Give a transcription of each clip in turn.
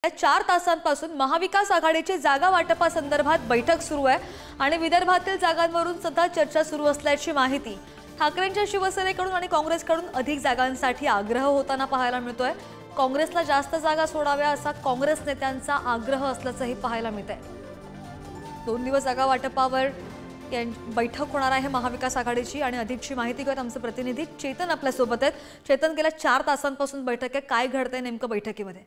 4 तासांपासून महाविकास आघाडीची जागा वाटपासंदर्भात बैठक सुरू आहे आणि विदर्भातील जागांवरून सध्या चर्चा सुरू असल्याची माहिती ठाकरेंच्या शिवसेनेकडून आणि काँग्रेसकडून अधिक जागांसाठी आग्रह होताना पाहायला मिळतोय। काँग्रेसला जास्त जागा सोडाव्या असा काँग्रेस नेत्यांचा आग्रह असल्याचंही पाहायला मिळतंय। 2 दिवस जागा वाटपावर बैठक होणार आहे महाविकास आघाडीची आणि अधिकची माहिती घेत आमचे प्रतिनिधी चेतन आपल्या सोबत आहेत। चेतन, गेल्या 4 तासांपासून बैठक आहे, काय घडतंय नेमकं बैठकीमध्ये?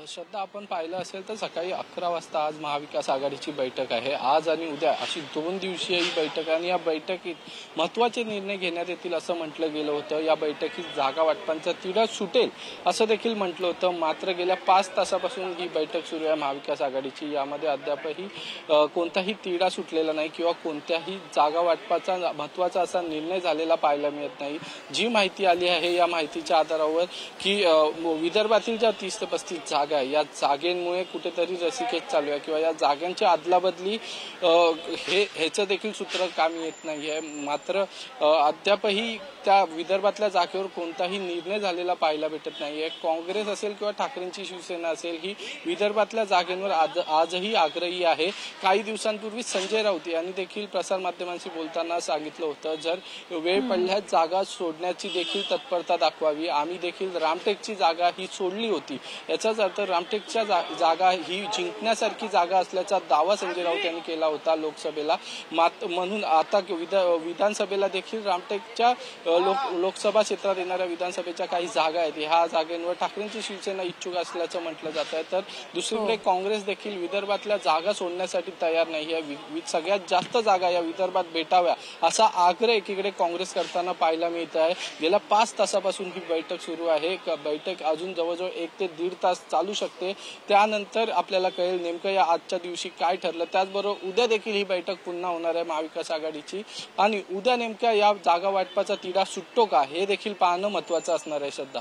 श्रद्धा, आपण पाहिलं असेल तर सकाळी 11 वाजता आज महाविकास आघाडीची बैठक आहे। आज आणि उद्या अशी 2 दिवसीय ही बैठक आहे आणि या बैठकीत महत्त्वाचे निर्णय घेण्यात येतील असं म्हटलं गेलं होतं। या बैठकीत जागा वाटपांचा तिढा सुटेल असं देखील म्हटलं होतं। मात्र गेल्या 5 तासापासून ही बैठक सुरू आहे महाविकास आघाडीची। यामध्ये अद्यापही कोणताही तिढा सुटलेला नाही किंवा कोणत्याही जागा वाटपाचा महत्त्वाचा असा निर्णय झालेला पाहायला मिळत नाही। जी माहिती आली आहे या माहितीच्या आधारावर की विदर्भातील ज्या 30 ते 35 जागा या जागेंमुळे कुठेतरी रसिकेत चालू आहे किंवा या जागांची अदलाबदली ह्याचं देखील सूत्र कामी येत नाहीये। मात्र अद्यापही त्या विदर्भातल्या जागेवर कोणताही निर्णय झालेला पाहायला भेटत नाहीये। काँग्रेस असेल किंवा ठाकरेंची शिवसेना असेल ही विदर्भातल्या जागेंवर आजही आग्रही आहे। काही दिवसांपूर्वी संजय राऊत यांनी देखील प्रसारमाध्यमांशी बोलताना सांगितलं होतं, जर वेळ पडल्यास जागा सोडण्याची देखील तत्परता दाखवावी। आम्ही देखील रामटेकची जागा ही सोडली होती, याचाच अर्थ रामटेकच्या जागा ही जिंकण्यासारखी जागा असल्याचा दावा संजय राऊत यांनी केला होता लोकसभेला। म्हणून आता विधानसभेला देखील रामटेकच्या लोकसभा क्षेत्रात येणाऱ्या विधानसभेच्या काही जागा आहेत, ह्या जागांवर ठाकरेंची शिवसेना इच्छुक असल्याचं म्हटलं जात आहे। तर दुसरीकडे काँग्रेस देखील विदर्भातल्या जागा सोडण्यासाठी तयार नाही आहे। सगळ्यात जास्त जागा या विदर्भात भेटाव्या असा आग्रह एकीकडे काँग्रेस करताना पाहायला मिळत आहे। गेल्या 5 तासापासून ही बैठक सुरू आहे। बैठक अजून जवळजवळ 1 ते 1.5 तास चालू शकते, त्यानंतर आपल्याला कळेल नेमकं या आजच्या दिवशी काय ठरलं। त्याचबरोबर उद्या देखील ही बैठक पुन्हा होणार आहे महाविकास आघाडीची आणि उद्या नेमक्या या जागा वाटपाचा तिढा सुटतो का हे देखील पाहणं महत्त्वाचं असणार आहे। श्रद्धा,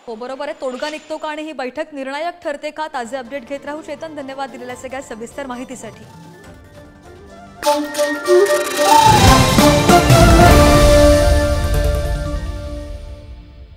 हो बरोबर आहे, तोडगा निघतो का आणि ही बैठक निर्णायक ठरते का? ताजे अपडेट घेत राहू चेतन, धन्यवाद दिलेल्या सगळ्या सविस्तर माहितीसाठी।